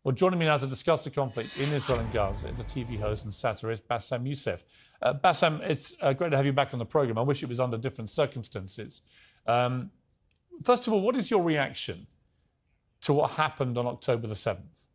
Well, joining me now to discuss the conflict in Israel and Gaza is a TV host and satirist, Bassem Youssef. Bassem, it's great to have you back on the programme. I wish it was under different circumstances. First of all, what is your reaction to what happened on October the 7th?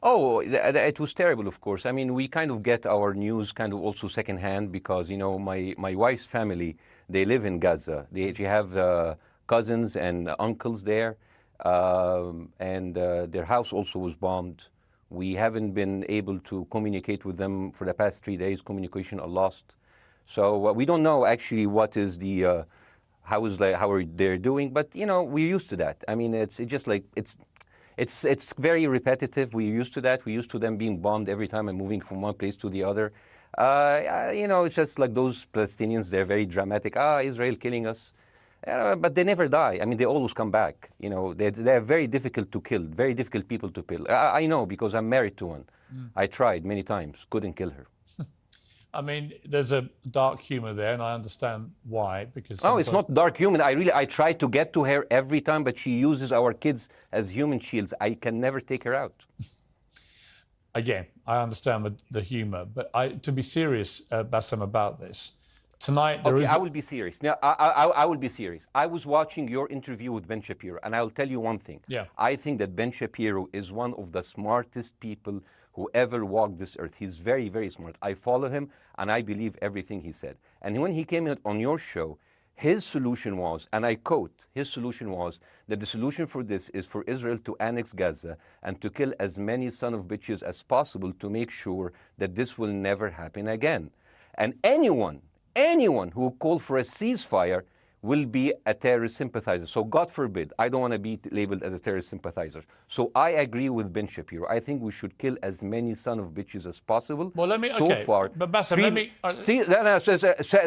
Oh, it was terrible, of course. I mean, we kind of get our news kind of also secondhand because, you know, my wife's family, they live in Gaza. They have cousins and uncles there, and their house also was bombed. We haven't been able to communicate with them for the past 3 days. Communication are lost. So we don't know actually what is the, how are they doing, but, you know, we're used to that. I mean, it's just like, it's very repetitive. We're used to that. We're used to them being bombed every time and moving from one place to the other. You know, it's just like those Palestinians, they're very dramatic. Israel killing us. But they never die. I mean, they always come back. You know, they're very difficult to kill, very difficult people to kill. I know because I'm married to one. I tried many times, couldn't kill her. I mean, there's a dark humour there, and I understand why. Because no, it's not dark humour. I try to get to her every time, but she uses our kids as human shields. I can never take her out. Again, I understand the humour, but to be serious, Bassem, about this, tonight there is... I will be serious. Now, I will be serious. I was watching your interview with Ben Shapiro, and I'll tell you one thing. Yeah. I think that Ben Shapiro is one of the smartest people who ever walked this earth. He's very, very smart. I follow him, and I believe everything he said. And when he came on your show, his solution was, and I quote, his solution was that the solution for this is for Israel to annex Gaza and to kill as many son of bitches as possible to make sure that this will never happen again. And anyone who called for a ceasefire will be a terrorist sympathizer. So God forbid, I don't want to be labeled as a terrorist sympathizer. So I agree with Ben Shapiro. I think we should kill as many son of bitches as possible. Well, let me, so okay, far, but Bassem,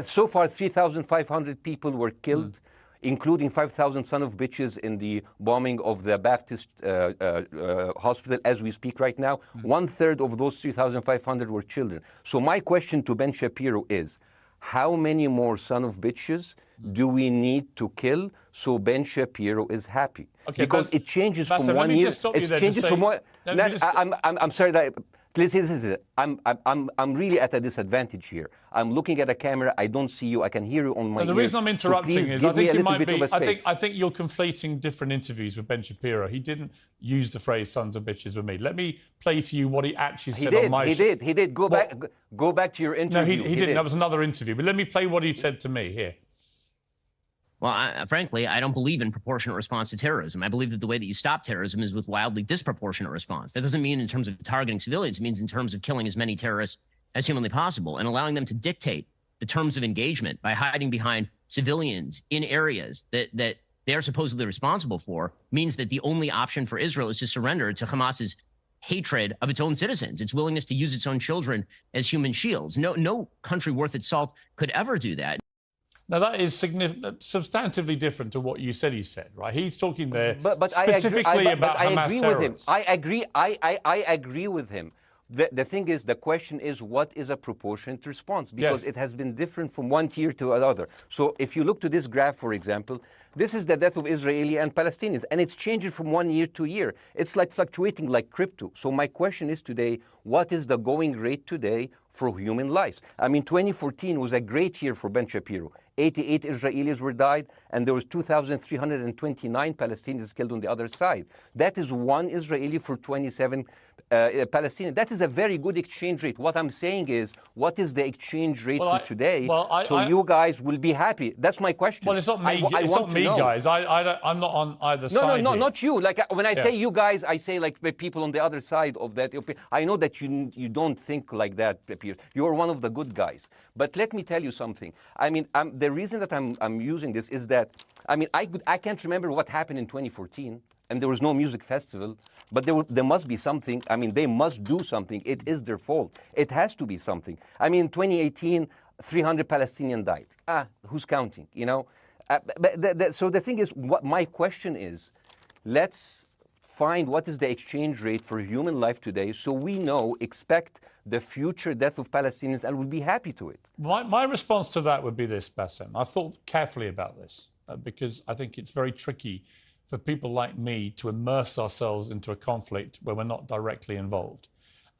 so far 3,500 people were killed, including 5,000 son of bitches in the bombing of the Baptist hospital as we speak right now. 1/3 of those 3,500 were children. So my question to Ben Shapiro is, how many more son of bitches do we need to kill so Ben Shapiro is happy? Okay, because it changes Bassem, from one year. It changes from one. I'm sorry that. Listen, I'm really at a disadvantage here. I'm looking at a camera. I don't see you. I can hear you on my ear. The reason I'm interrupting is I think you might be. I think you're conflating different interviews with Ben Shapiro. He didn't use the phrase "sons of bitches" with me. Let me play to you what he actually said on my show. He did. Go back to your interview. No, he didn't. That was another interview. But let me play what he said to me here. Well, frankly, I don't believe in proportionate response to terrorism. I believe that the way that you stop terrorism is with wildly disproportionate response. That doesn't mean in terms of targeting civilians. It means in terms of killing as many terrorists as humanly possible and allowing them to dictate the terms of engagement by hiding behind civilians in areas that they are supposedly responsible for means that the only option for Israel is to surrender to Hamas's hatred of its own citizens, its willingness to use its own children as human shields. No country worth its salt could ever do that. Now, that is substantively different to what you said he said, right? He's talking there but specifically about Hamas terrorists. I agree with him. The thing is, the question is, what is a proportionate response? Because it has been different from one tier to another. So if you look to this graph, for example, this is the death of Israeli and Palestinians, and it's changing from one year to year. It's like fluctuating like crypto. So my question is today, what is the going rate today for human lives? I mean, 2014 was a great year for Ben Shapiro. 88 Israelis were died, and there was 2,329 Palestinians killed on the other side. That is one Israeli for 27 Palestinians. That is a very good exchange rate. What I'm saying is, what is the exchange rate for today? You guys will be happy. That's my question. Well, it's not me, guys. I'm not on either side. No, not you. Like when I say you guys, I say like people on the other side of that. I know that you don't think like that, Piers. You're one of the good guys. But let me tell you something. I mean, the reason that I'm using this is that, I mean, I can't remember what happened in 2014, and there was no music festival, but there must be something. I mean, they must do something. It is their fault. It has to be something. I mean, 2018, 300 Palestinians died. Who's counting, you know? So the thing is, what my question is, let's find what is the exchange rate for human life today so we expect the future death of Palestinians and will be happy to it. My response to that would be this, Bassem. I've thought carefully about this because I think it's very tricky for people like me to immerse ourselves into a conflict where we're not directly involved.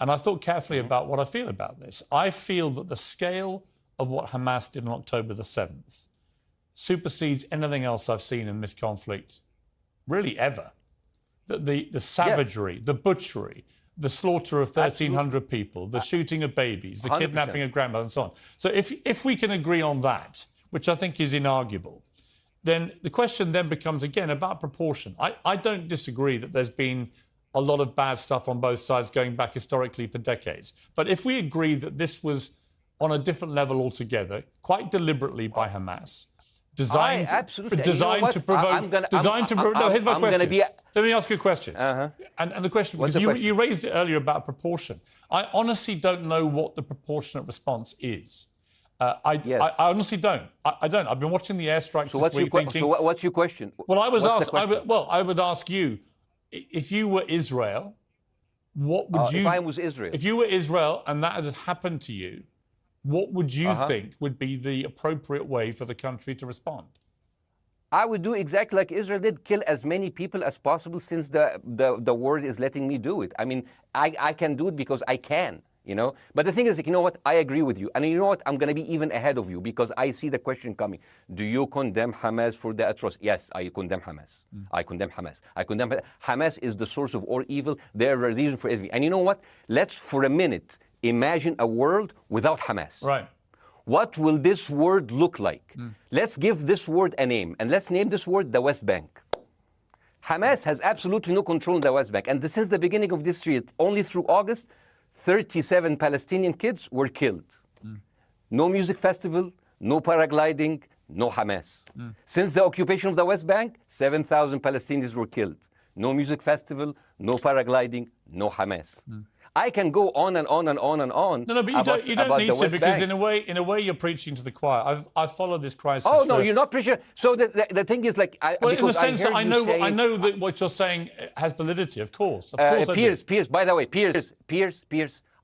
And I thought carefully about what I feel about this. I feel that the scale of what Hamas did on October the 7th supersedes anything else I've seen in this conflict, really ever. The savagery, the butchery, the slaughter of 1,300 people, the shooting of babies, the 100%. Kidnapping of grandmothers and so on. So if we can agree on that, which I think is inarguable, then the question then becomes, again, about proportion. I don't disagree that there's been a lot of bad stuff on both sides going back historically for decades. But if we agree that this was on a different level altogether, quite deliberately by Hamas, designed to provoke... No, here's my question. Let me ask you a question. And the question, because you raised it earlier about proportion. I honestly don't know what the proportionate response is. I honestly don't. I don't. I've been watching the airstrikes this week thinking... So what's your question? Well, I would ask you, if you were Israel, what would you... If I was Israel? If you were Israel and that had happened to you, what would you think would be the appropriate way for the country to respond? I would do exactly like Israel did, kill as many people as possible, since the world is letting me do it. I mean, I can do it because I can, you know? But the thing is, you know what? I agree with you. And you know what? I'm going to be even ahead of you, because I see the question coming. Do you condemn Hamas for the atrocity? Yes, I condemn Hamas. I condemn Hamas. I condemn Hamas is the source of all evil. They're a reason for everything. And you know what? Let's, for a minute, imagine a world without Hamas. Right. What will this word look like? Let's give this word a name, and let's name this word the West Bank. Hamas has absolutely no control in the West Bank. And since the beginning of this year, only through August, 37 Palestinian kids were killed. No music festival, no paragliding, no Hamas. Since the occupation of the West Bank, 7,000 Palestinians were killed. No music festival, no paragliding, no Hamas. I can go on and on and on and on. No, but you don't need to, because in a way you're preaching to the choir. I've followed this crisis. Oh no, you're not preaching. So the thing is, like, in the sense that I know that what you're saying has validity. Of course, Piers. By the way, Piers.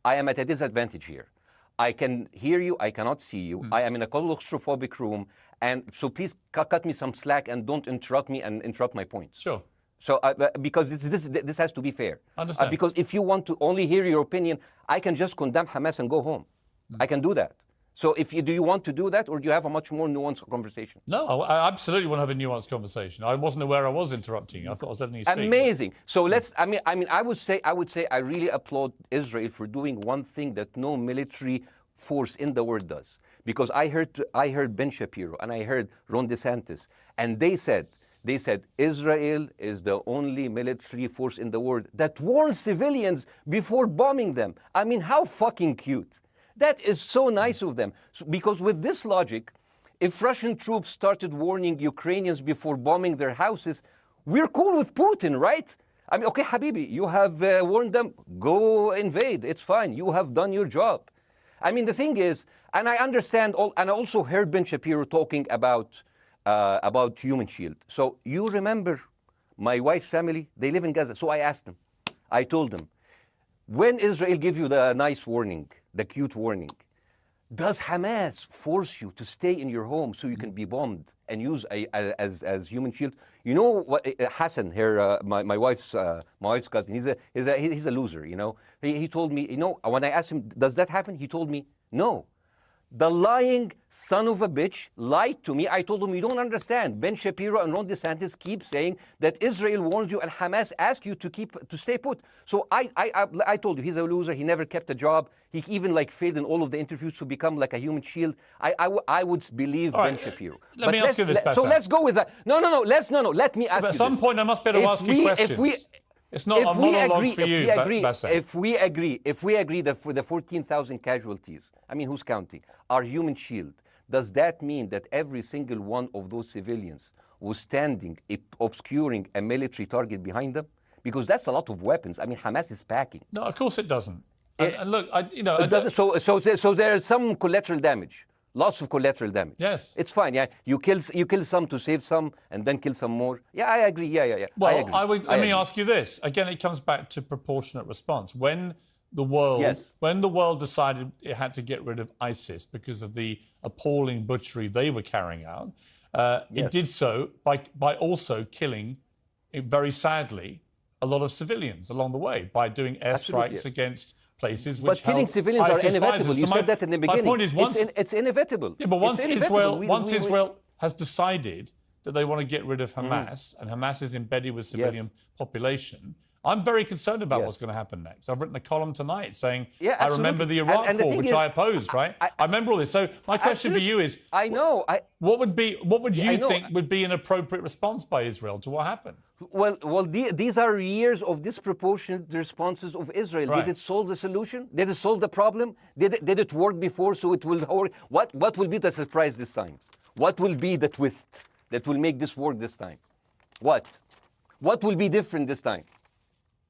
I am at a disadvantage here. I can hear you. I cannot see you. I am in a claustrophobic room, and so please cut me some slack and don't interrupt me and interrupt my points. Sure. So, because this has to be fair. Understand. Because if you want to only hear your opinion, I can just condemn Hamas and go home. I can do that. So, do you want to do that, or do you have a much more nuanced conversation? No, I absolutely want to have a nuanced conversation. I wasn't aware I was interrupting you. I thought I was letting you speak. Amazing. So let's. I mean, I would say I really applaud Israel for doing one thing that no military force in the world does. Because I heard Ben Shapiro and I heard Ron DeSantis, and they said Israel is the only military force in the world that warns civilians before bombing them. I mean, how fucking cute. That is so nice of them. So, because with this logic, if Russian troops started warning Ukrainians before bombing their houses, we're cool with Putin, right? I mean, okay, Habibi, you have warned them, go invade. It's fine. You have done your job. I mean, the thing is, and I understand, and I also heard Ben Shapiro talking about human shield. So you remember my wife's family, they live in Gaza. So I asked them, I told them, when Israel give you the nice warning, the cute warning, does Hamas force you to stay in your home so you can be bombed and use as human shield? You know what, Hassan here, my wife's cousin, he's a loser, you know. He told me, you know, when I asked him, does that happen? He told me, no. The lying son of a bitch lied to me. I told him, you don't understand. Ben Shapiro and Ron DeSantis keep saying that Israel warned you and Hamas asked you to stay put. So I told you, he's a loser. He never kept a job. He even failed in all of the interviews to become like a human shield. I would believe Ben Shapiro. Let me ask you this, Bassem. So let's go with that. No. Let me ask you this. At some point, I must be able to ask you questions. It's not a monologue for you, Bassem. If we agree that for the 14,000 casualties, I mean, who's counting, are human shield, does that mean that every single one of those civilians was standing, obscuring a military target behind them? Because that's a lot of weapons. I mean, Hamas is packing. No, of course it doesn't. And look, it doesn't. So there's some collateral damage. Lots of collateral damage. Yes. It's fine, yeah. You kill some to save some and then kill some more. Yeah, I agree. Yeah. Well, let me ask you this. Again, it comes back to proportionate response. When the world decided it had to get rid of ISIS because of the appalling butchery they were carrying out, it did so by also killing very sadly, a lot of civilians along the way by doing airstrikes against places which But killing civilians are inevitable. You said that in the beginning. My point is, it's inevitable. Yeah, but once Israel has decided that they want to get rid of Hamas, and Hamas is embedded with civilian population, I'm very concerned about what's going to happen next. I've written a column tonight saying, I remember the Iraq War, which I opposed, right? I remember all this. So my question for you is, what would you think would be an appropriate response by Israel to what happened? Well, these are years of disproportionate responses of Israel. Right. Did it solve the solution? Did it solve the problem? Did it work before, so it will work? What will be the surprise this time? What will be the twist that will make this work this time? What will be different this time?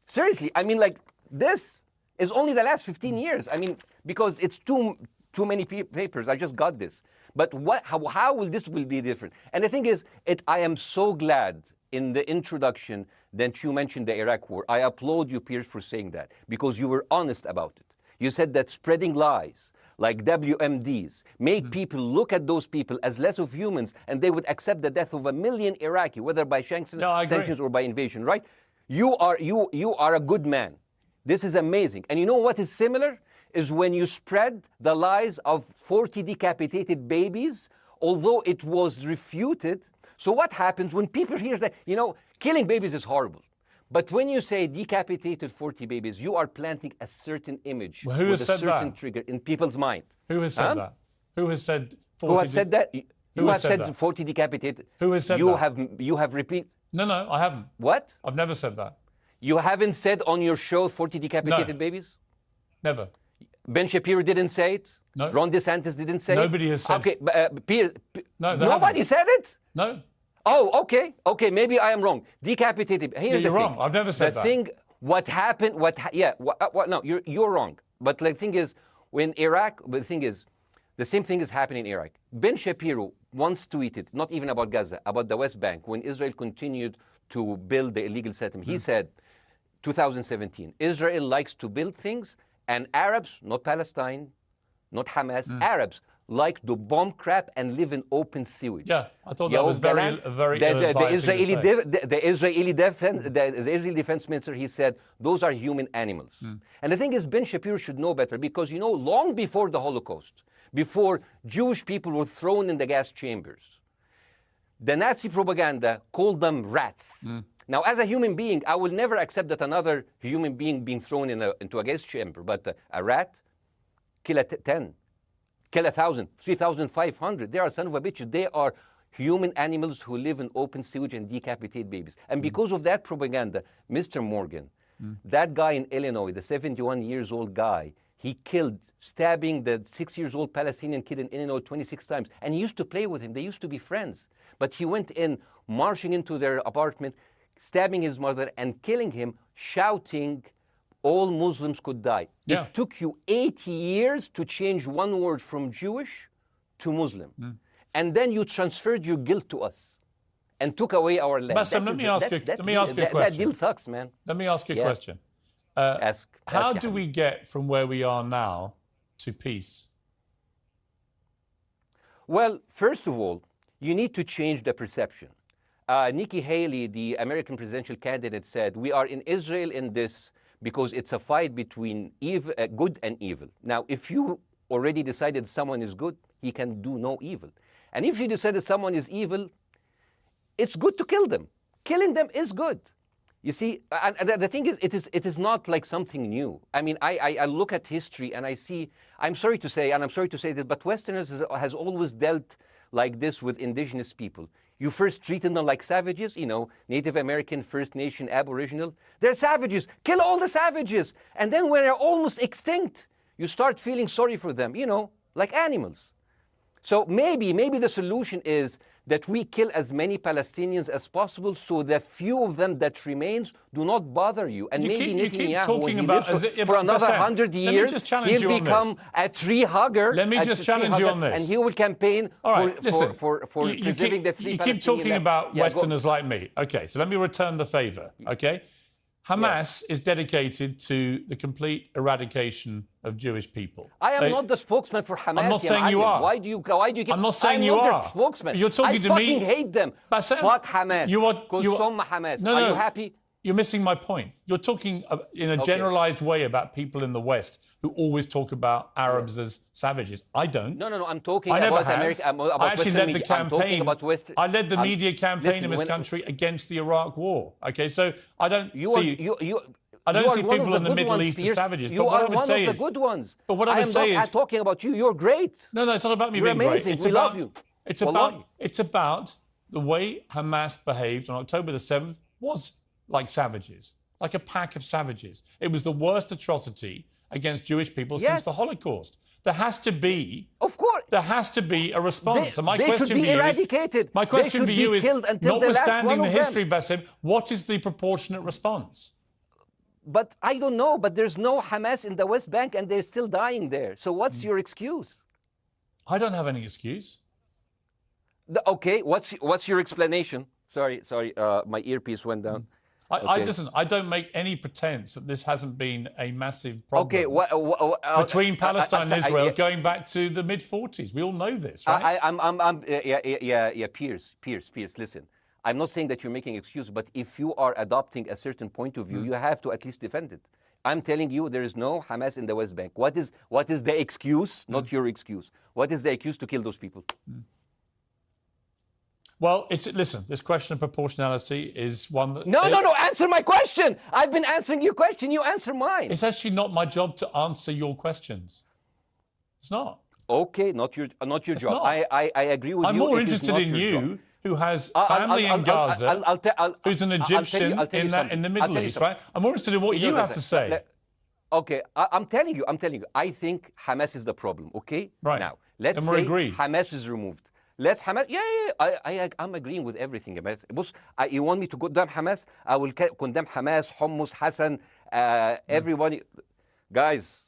Seriously, I mean, like, this is only the last 15 years. I mean, because it's too many papers. I just got this. But how will this be different? And the thing is, I am so glad in the introduction that you mentioned the Iraq War. I applaud you, Piers, for saying that, because you were honest about it. You said that spreading lies like WMDs make people look at those people as less of humans, and they would accept the death of 1 million Iraqi, whether by sanctions or by invasion, right? You are a good man. This is amazing. And you know what is similar? Is when you spread the lies of 40 decapitated babies, although it was refuted. So what happens when people hear that, killing babies is horrible. But when you say decapitated 40 babies, you are planting a certain image with a certain trigger in people's mind. Who has said that? Who has said 40? Who has said that? You have said 40 decapitated. Who has said that? You have repeated. No, I haven't. What? I've never said that. You haven't said on your show 40 decapitated babies? Never. Ben Shapiro didn't say it? No. Ron DeSantis didn't say Nobody it? has said it. Okay, Piers, nobody said it? No. Oh, okay. Okay, maybe I am wrong. Decapitated. Here's you're the thing. wrong. I've never said that. The thing, what happened, no, you're wrong. But the thing is, the same thing is happening in Iraq. Ben Shapiro once tweeted, not even about Gaza, about the West Bank, when Israel continued to build the illegal settlement. He said, 2017, Israel likes to build things, and Arabs, not Palestine, not Hamas, Arabs like to bomb crap and live in open sewage. Yeah, I thought that was very the Israeli defense minister, he said, those are human animals. And the thing is, Ben Shapiro should know better, because, long before the Holocaust, before Jewish people were thrown in the gas chambers, the Nazi propaganda called them rats. Now, as a human being, I will never accept that another human being being thrown into a gas chamber. But a rat, kill 10, kill 1,000, 3,500. They are son of a bitch. They are human animals who live in open sewage and decapitate babies. And because of that propaganda, Mr. Morgan, that guy in Illinois, the 71-years-old guy, he killed, stabbing the 6-year-old Palestinian kid in Illinois 26 times. And he used to play with him. They used to be friends. But he went in, marching into their apartment, stabbing his mother and killing him, shouting, all Muslims could die. Yeah. It took you 80 years to change one word from Jewish to Muslim. And then you transferred your guilt to us and took away our land. Bassem, let me ask you a question. That deal sucks, man. Let me ask you a question. How do we get from where we are now to peace? Well, first of all, you need to change the perception. Nikki Haley, the American presidential candidate, said, we are in Israel in this because it's a fight between good and evil. Now, if you already decided someone is good, he can do no evil. And if you decide that someone is evil, it's good to kill them. Killing them is good. You see, and the thing is, it is not like something new. I mean, I look at history and I see, I'm sorry to say this, but Westerners has always dealt like this with indigenous people. You first treated them like savages, Native American, First Nation, Aboriginal. They're savages. Kill all the savages. And then when they're almost extinct, you start feeling sorry for them, like animals. So maybe the solution is that we kill as many Palestinians as possible so the few of them that remains do not bother you. And maybe Netanyahu, when he lives for another 100 years, he'll become a tree hugger. Let me just challenge you on this. And he will campaign for preserving the free Palestinian. You keep talking about Westerners like me. Okay, so let me return the favor, okay? Hamas is dedicated to the complete eradication of Jewish people. I am not the spokesman for Hamas. I'm not saying you are. Why do you keep... I'm not saying I'm you not are. their spokesman. You're talking to me. I fucking hate them. Bassem, fuck Hamas. You are Hamas. No, are no. you happy? You're missing my point. You're talking in a generalized way about people in the West who always talk about Arabs as savages. I don't. No. I'm talking about America. I actually led the campaign. I led the media campaign listen, in this country against the Iraq War. Okay, so I don't see. I don't see people in the Middle East as savages. You are one of the good ones. But what I would say is, I'm talking about you. You're great. No, it's not about me You're being amazing. great. We love you. It's about the way Hamas behaved on October the 7th was like savages. Like a pack of savages. It was the worst atrocity against Jewish people since the Holocaust. There has to be, of course, there has to be a response. They should be eradicated. My question for you is, notwithstanding the history, Bassem, what is the proportionate response? But I don't know. But there's no Hamas in the West Bank, and they're still dying there. So what's your excuse? I don't have any excuse. Okay, what's your explanation? Sorry, my earpiece went down. Listen, I don't make any pretense that this hasn't been a massive problem between Palestine and Israel going back to the mid-40s. We all know this, right? Piers, listen. I'm not saying that you're making excuses, but if you are adopting a certain point of view, you have to at least defend it. I'm telling you, there is no Hamas in the West Bank. What is the excuse? Not your excuse. What is the excuse to kill those people? Well, listen, this question of proportionality is one that... No, answer my question. I've been answering your question. You answer mine. It's actually not my job to answer your questions. It's not. Okay, not your job. Not. I agree with you. I'm more interested in you, who has family in Gaza, who's an Egyptian in the Middle East, right? I'm more interested in what you have to say. Okay, I'm telling you. I think Hamas is the problem, okay? Right. Now, let's say Hamas is removed. Let's Hamas. I'm agreeing with everything. You want me to condemn Hamas? I will condemn Hamas, Hummus, Hassan, everybody. Guys,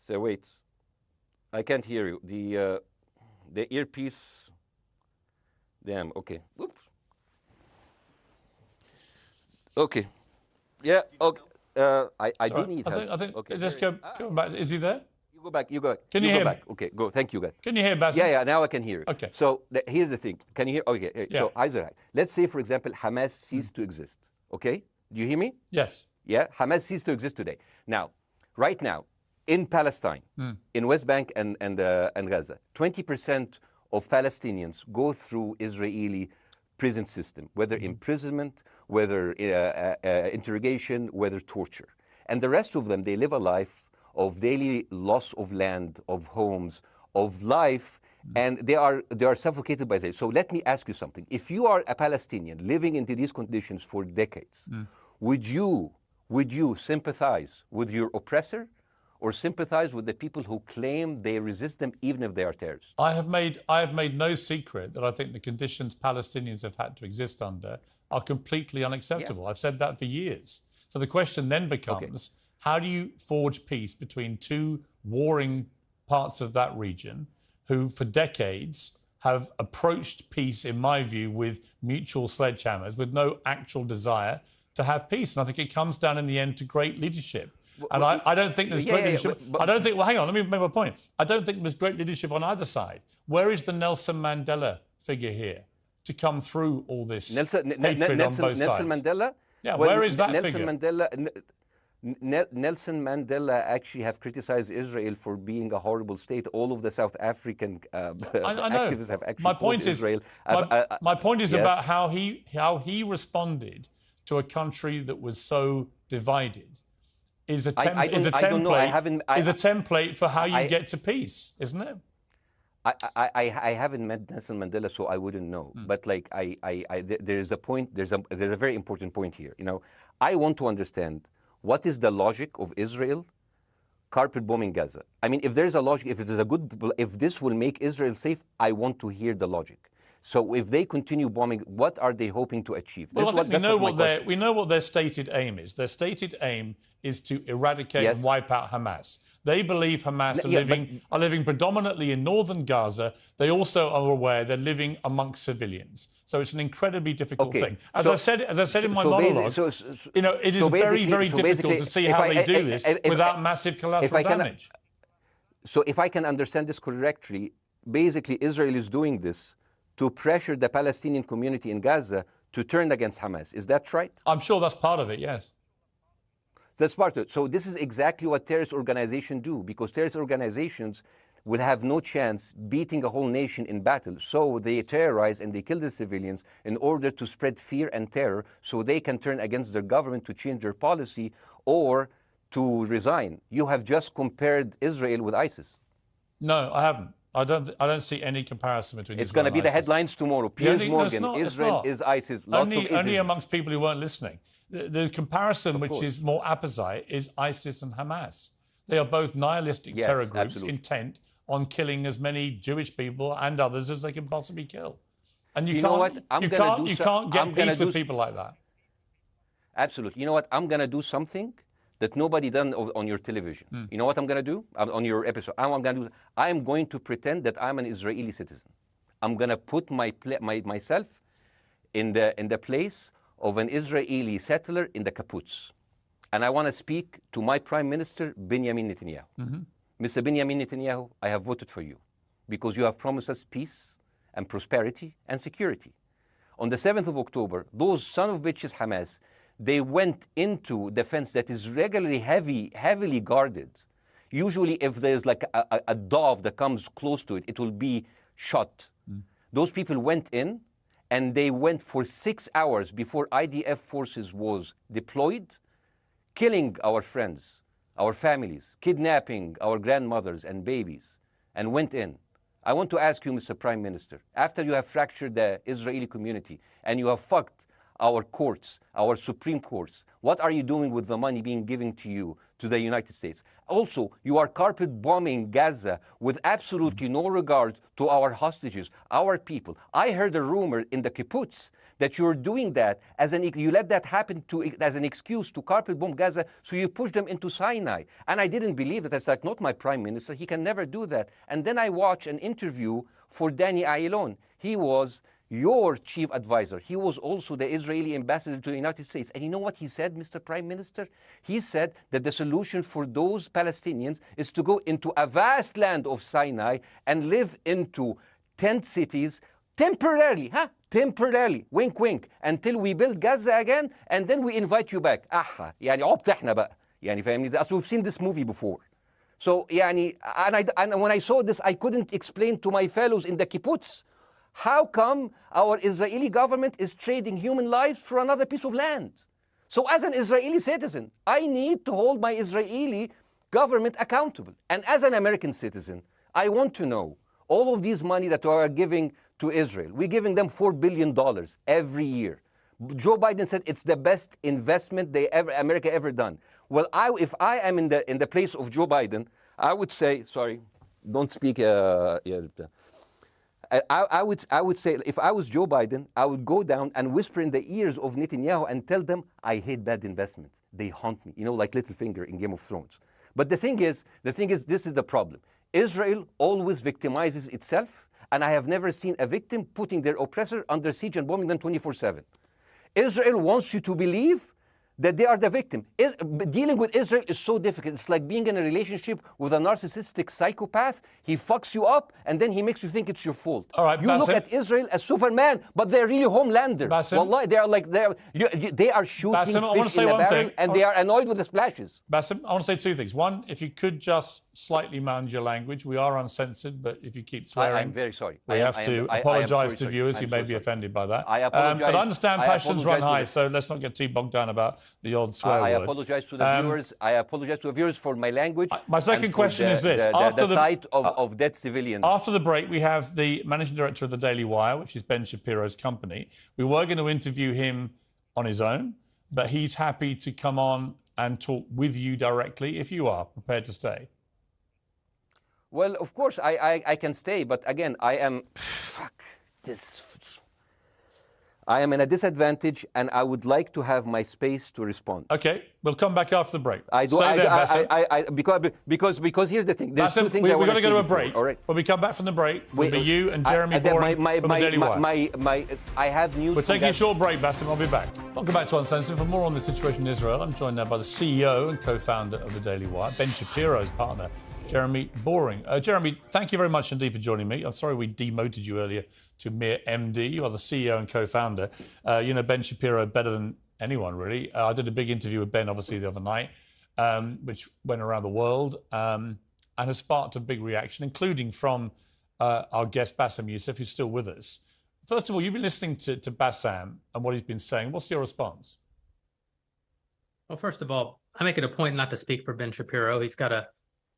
so wait. I can't hear you. The earpiece. Damn. Okay. Oops. Okay. Yeah. Okay. I do need help. I think. Okay. Just go back. Is he there? Go back. Can you hear me? Okay, go. Thank you, guys. Can you hear, Bassem? Yeah, now I can hear you. Okay. So here's the thing. Can you hear? Okay. So, let's say, for example, Hamas ceased to exist. Okay? Do you hear me? Yes. Yeah, Hamas ceased to exist today. Now, right now, in Palestine, in West Bank and Gaza, 20% of Palestinians go through Israeli prison system, whether imprisonment, whether interrogation, whether torture. And the rest of them, they live a life of daily loss of land, of homes, of life, and they are suffocated by this. So let me ask you something. If you are a Palestinian living into these conditions for decades, would you sympathize with your oppressor or sympathize with the people who claim they resist them even if they are terrorists? I have made no secret that I think the conditions Palestinians have had to exist under are completely unacceptable. I've said that for years. So the question then becomes, how do you forge peace between two warring parts of that region who, for decades, have approached peace, in my view, with mutual sledgehammers, with no actual desire to have peace? And I think it comes down in the end to great leadership. And I don't think there's great leadership. I don't think, well, hang on, let me make my point. I don't think there's great leadership on either side. Where is the Nelson Mandela figure here to come through all this hatred on both sides? Nelson Mandela? Yeah, where is that figure? Nelson Mandela actually have criticized Israel for being a horrible state. All of the South African activists have actually called Israel. My point is about how he responded to a country that was so divided. Is a template for how you get to peace, isn't it? I haven't met Nelson Mandela, so I wouldn't know. But like there's a point. There's a very important point here. You know, I want to understand what is the logic of Israel carpet bombing Gaza. I mean, if there's a logic, if this will make Israel safe, I want to hear the logic. So if they continue bombing, what are they hoping to achieve? Well, I think we know what their stated aim is. Their stated aim is to eradicate and wipe out Hamas. They believe Hamas are living predominantly in northern Gaza. They also are aware they're living amongst civilians. So it's an incredibly difficult thing. As I said in my monologue, it is very, very difficult to see how they do this without massive collateral damage. So if I can understand this correctly, basically Israel is doing this to pressure the Palestinian community in Gaza to turn against Hamas. Is that right? I'm sure that's part of it, yes. That's part of it. So this is exactly what terrorist organizations do, because terrorist organizations will have no chance beating a whole nation in battle. So they terrorize and they kill the civilians in order to spread fear and terror so they can turn against their government to change their policy or to resign. You have just compared Israel with ISIS. No, I haven't. I don't see any comparison between It's going to be the headlines tomorrow. Piers Morgan, Israel is ISIS. Only amongst people who weren't listening. The comparison, which is more apposite, is ISIS and Hamas. They are both nihilistic terror groups intent on killing as many Jewish people and others as they can possibly kill. And you can't get peace with people like that. Absolutely. You know what? I'm going to do something that nobody done on your television. You know what I'm going to do on your episode? I'm going to pretend that I'm an Israeli citizen. I'm going to put myself in the place of an Israeli settler in the kibbutz. And I want to speak to my Prime Minister, Benjamin Netanyahu. Mr. Benjamin Netanyahu, I have voted for you because you have promised us peace and prosperity and security. On the 7th of October, those son of bitches Hamas, they went into the fence that is regularly heavily guarded. Usually if there's like a dove that comes close to it, it will be shot. Those people went in and they went for 6 hours before IDF forces was deployed, killing our friends, our families, kidnapping our grandmothers and babies, and went in. I want to ask you, Mr. Prime Minister, after you have fractured the Israeli community and you have fucked our courts, our Supreme Courts, what are you doing with the money being given to you, to the United States? Also, you are carpet bombing Gaza with absolutely no regard to our hostages, our people. I heard a rumor in the kibbutz that you're doing that you let that happen as an excuse to carpet bomb Gaza, so you push them into Sinai. And I didn't believe that. It's like, not my Prime Minister, he can never do that. And then I watched an interview for Danny Ayalon. He was your chief advisor. He was also the Israeli ambassador to the United States. And you know what he said, Mr. Prime Minister? He said that the solution for those Palestinians is to go into a vast land of Sinai and live into tent cities temporarily, temporarily, wink wink, until we build Gaza again, and then we invite you back. يعني عبط احنا بقى. يعني فاهمني؟ We've seen this movie before. So يعني, and when I saw this, I couldn't explain to my fellows in the kibbutz, how come our Israeli government is trading human lives for another piece of land? So as an Israeli citizen, I need to hold my Israeli government accountable. And as an American citizen, I want to know all of these money that we are giving to Israel. We're giving them $4 billion every year. Joe Biden said it's the best investment America ever done. Well, if I am in the place of Joe Biden, I would say, sorry, don't speak. I would say, if I was Joe Biden, I would go down and whisper in the ears of Netanyahu and tell them, I hate bad investments. They haunt me, like Littlefinger in Game of Thrones. But the thing is, this is the problem. Israel always victimizes itself, and I have never seen a victim putting their oppressor under siege and bombing them 24/7. Israel wants you to believe that they are the victim. Dealing with Israel is so difficult. It's like being in a relationship with a narcissistic psychopath. He fucks you up, and then he makes you think it's your fault. All right, you Bassem, look at Israel as Superman, but they're really Homelander. Bassem, Wallahi, they are shooting Bassem, fish in a barrel, and they are annoyed with the splashes. Bassem, I want to say two things. One, if you could just slightly mind your language. We are uncensored, but if you keep swearing, I'm very sorry. We have to apologise to viewers who may be offended by that. I apologise. But I understand passions run high, so let's not get too bogged down about the odd swear word. I apologise to the viewers. I apologise to the viewers for my language. My second question is this: after the sight of dead civilians. After the break, we have the managing director of the Daily Wire, which is Ben Shapiro's company. We were going to interview him on his own, but he's happy to come on and talk with you directly if you are prepared to stay. Well, of course, I can stay, but again, I am... Fuck. I am in a disadvantage, and I would like to have my space to respond. Okay, we'll come back after the break. Because here's the thing. There's Bassem, two things we're I want going to go to a break. All right. When we come back from the break, it'll be you and Jeremy Boring from the Daily Wire. I have news. We're taking a short break, Bassem. I'll be back. Welcome back to Uncensored. For more on the situation in Israel, I'm joined now by the CEO and co-founder of the Daily Wire, Ben Shapiro's partner, Jeremy Boring. Jeremy, thank you very much indeed for joining me. I'm sorry we demoted you earlier to mere MD. You are the CEO and co-founder. You know Ben Shapiro better than anyone, really. I did a big interview with Ben, obviously, the other night, which went around the world and has sparked a big reaction, including from our guest, Bassem Youssef, who's still with us. First of all, you've been listening to Bassem and what he's been saying. What's your response? Well, first of all, I make it a point not to speak for Ben Shapiro. He's got a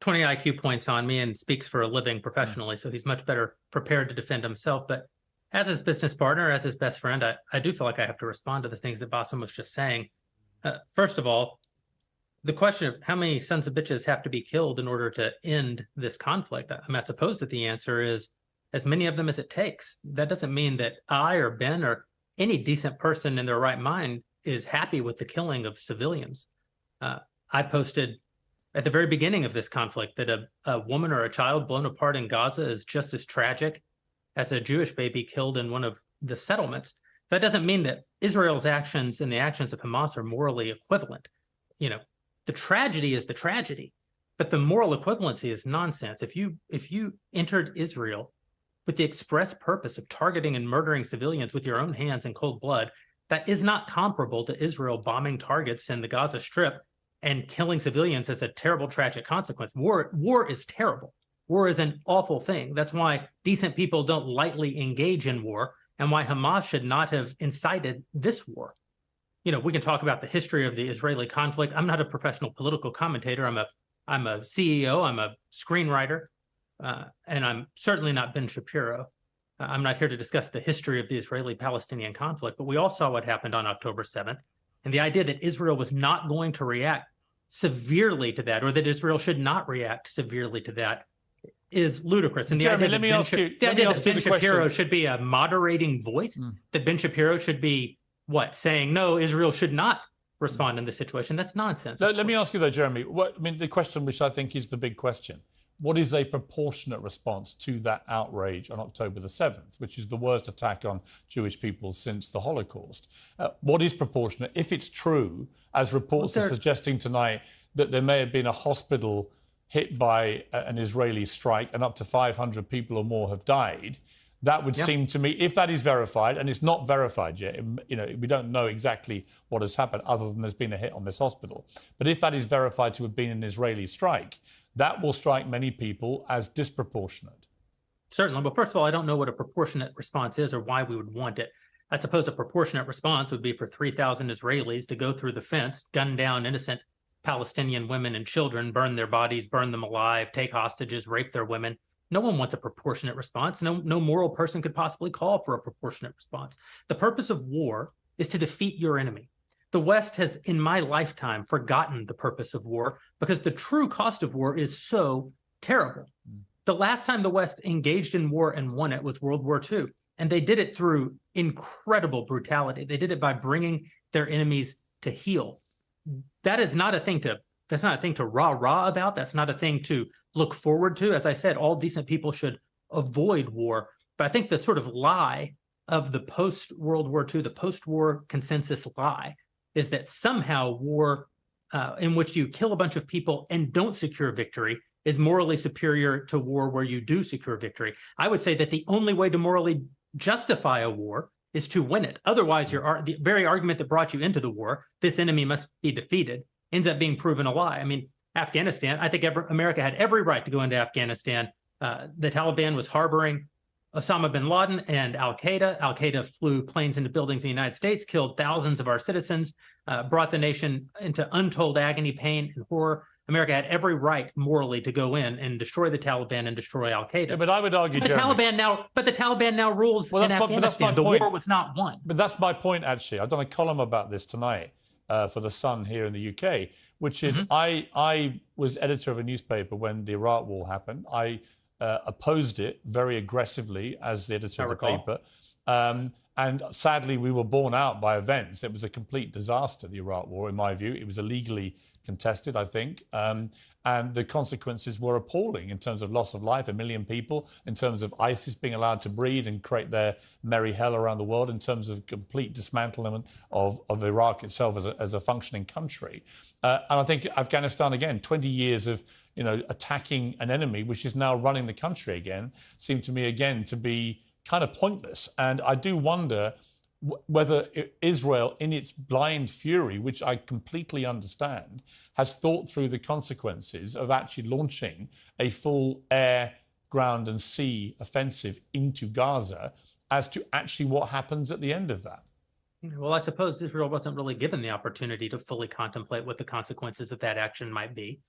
20 IQ points on me and speaks for a living professionally, so he's much better prepared to defend himself. But as his business partner, as his best friend, I do feel like I have to respond to the things that Bassem was just saying. First of all, the question of how many sons of bitches have to be killed in order to end this conflict, I suppose that the answer is as many of them as it takes. That doesn't mean that I or Ben or any decent person in their right mind is happy with the killing of civilians. I posted at the very beginning of this conflict that a woman or a child blown apart in Gaza is just as tragic as a Jewish baby killed in one of the settlements. That doesn't mean that Israel's actions and the actions of Hamas are morally equivalent. You know, the tragedy is the tragedy, but the moral equivalency is nonsense. If you entered Israel with the express purpose of targeting and murdering civilians with your own hands in cold blood, that is not comparable to Israel bombing targets in the Gaza Strip and killing civilians as a terrible, tragic consequence. War is terrible. War is an awful thing. That's why decent people don't lightly engage in war, and why Hamas should not have incited this war. You know, we can talk about the history of the Israeli conflict. I'm not a professional political commentator. I'm a CEO. I'm a screenwriter, and I'm certainly not Ben Shapiro. I'm not here to discuss the history of the Israeli-Palestinian conflict, but we all saw what happened on October 7th. And the idea that Israel was not going to react severely to that, or that Israel should not react severely to that, is ludicrous. And the Jeremy, idea that Ben Shapiro should be a moderating voice, that Ben Shapiro should be, saying, no, Israel should not respond in this situation, that's nonsense. So let me ask you, though, Jeremy, the question which I think is the big question. What is a proportionate response to that outrage on October the 7th, which is the worst attack on Jewish people since the Holocaust? What is proportionate? If it's true, as reports are suggesting tonight, that there may have been a hospital hit by an Israeli strike and up to 500 people or more have died, that would seem to me, if that is verified, and it's not verified yet, you know, we don't know exactly what has happened other than there's been a hit on this hospital. But if that is verified to have been an Israeli strike, that will strike many people as disproportionate. Certainly. But first of all, I don't know what a proportionate response is or why we would want it. I suppose a proportionate response would be for 3,000 Israelis to go through the fence, gun down innocent Palestinian women and children, burn their bodies, burn them alive, take hostages, rape their women. No one wants a proportionate response. No moral person could possibly call for a proportionate response. The purpose of war is to defeat your enemy. The West has, in my lifetime, forgotten the purpose of war because the true cost of war is so terrible. The last time the West engaged in war and won it was World War II, and they did it through incredible brutality. They did it by bringing their enemies to heel. That is not a thing to That's not a thing to rah-rah about. That's not a thing to look forward to. As I said, all decent people should avoid war. But I think the sort of lie of the post-World War II, the post-war consensus lie, is that somehow war in which you kill a bunch of people and don't secure victory is morally superior to war where you do secure victory. I would say that the only way to morally justify a war is to win it. Otherwise, the very argument that brought you into the war, this enemy must be defeated, ends up being proven a lie. I mean, Afghanistan, I think America had every right to go into Afghanistan. The Taliban was harboring Osama bin Laden and al-Qaeda. Al-Qaeda flew planes into buildings in the United States, killed thousands of our citizens, brought the nation into untold agony, pain, and horror. America had every right morally to go in and destroy the Taliban and destroy al-Qaeda. Yeah, but I would argue, the Taliban now rules in Afghanistan. The war was not won. But that's my point, actually. I've done a column about this tonight for The Sun here in the UK, which is I was editor of a newspaper when the Iraq War happened. I opposed it very aggressively as the editor I of the recall. paper. And sadly, we were borne out by events. It was a complete disaster, the Iraq War, in my view. It was illegally contested, I think. And the consequences were appalling in terms of loss of life, 1 million people, in terms of ISIS being allowed to breed and create their merry hell around the world, in terms of complete dismantlement of Iraq itself as a functioning country. And I think Afghanistan, again, 20 years of attacking an enemy, which is now running the country again, seemed to me, again, to be kind of pointless. And I do wonder whether Israel, in its blind fury, which I completely understand, has thought through the consequences of actually launching a full air, ground and sea offensive into Gaza as to actually what happens at the end of that. Well, I suppose Israel wasn't really given the opportunity to fully contemplate what the consequences of that action might be,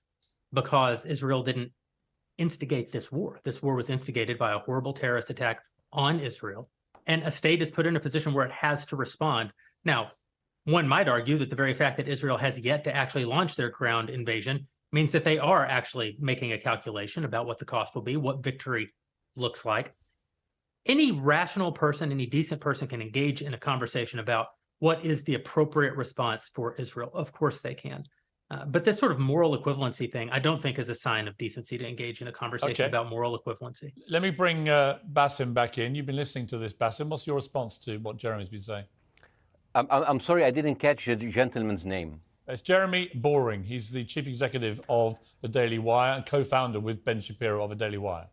because Israel didn't instigate this war. This war was instigated by a horrible terrorist attack on Israel, and a state is put in a position where it has to respond. Now, one might argue that the very fact that Israel has yet to actually launch their ground invasion means that they are actually making a calculation about what the cost will be, what victory looks like. Any rational person, any decent person can engage in a conversation about what is the appropriate response for Israel. Of course they can. But this sort of moral equivalency thing, I don't think is a sign of decency to engage in a conversation about moral equivalency. Let me bring Bassem back in. You've been listening to this, Bassem. What's your response to what Jeremy's been saying? I'm sorry, I didn't catch the gentleman's name. It's Jeremy Boring. He's the chief executive of the Daily Wire and co-founder with Ben Shapiro of the Daily Wire.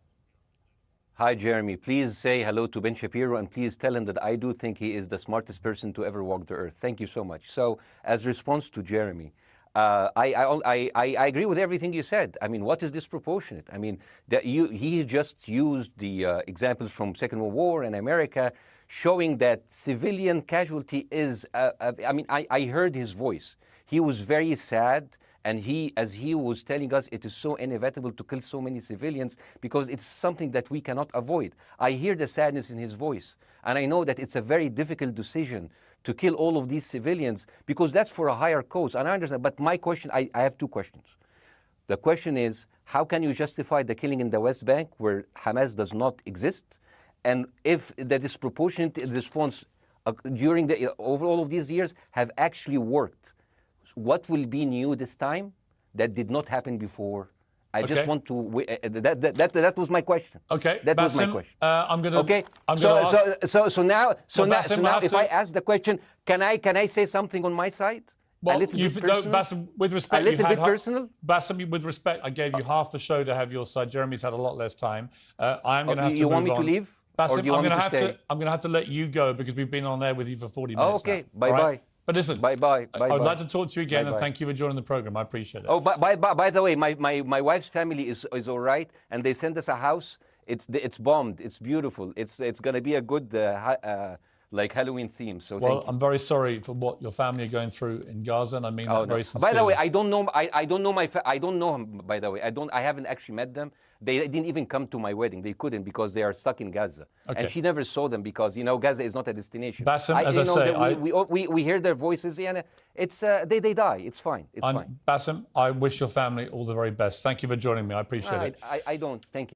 Hi, Jeremy. Please say hello to Ben Shapiro, and please tell him that I do think he is the smartest person to ever walk the earth. Thank you so much. So, as response to Jeremy, I agree with everything you said. I mean, what is disproportionate? I mean, he just used the examples from Second World War and America, showing that civilian casualty is, I mean, I heard his voice. He was very sad, and as he was telling us, it is so inevitable to kill so many civilians because it's something that we cannot avoid. I hear the sadness in his voice, and I know that it's a very difficult decision to kill all of these civilians because that's for a higher cause, and I understand. But my question, I have two questions. The question is, how can you justify the killing in the West Bank where Hamas does not exist? And if the disproportionate response during over all of these years have actually worked, what will be new this time that did not happen before? I just want to. That was my question. Okay, that Bassem, was my question. I'm going to. Okay. So now, if I ask the question, can I say something on my side? Well, a little bit personal. Bassem, with respect, a little bit personal. Bassem, with respect, I gave you half the show to have your side. Jeremy's had a lot less time. I'm going to have to. You want me to leave? Bassem, I'm going to have to let you go because we've been on there with you for 40 minutes. Okay. Now, bye bye. Right? But listen, bye. I would like to talk to you again, bye, and bye. thank you for joining the program. I appreciate it. Oh, by the way, my wife's family is all right, and they sent us a house. It's bombed. It's beautiful. It's going to be a good like Halloween theme. So well, I'm very sorry for what your family are going through in Gaza, and I mean that very sincerely. By the way, I don't know. I don't know I don't know him. By the way, I haven't actually met them. They didn't even come to my wedding. They couldn't because they are stuck in Gaza. Okay. And she never saw them because Gaza is not a destination. Bassem, as I say, we hear their voices and it's they die. It's fine. It's fine. Bassem, I wish your family all the very best. Thank you for joining me. I appreciate it. I don't. Thank you.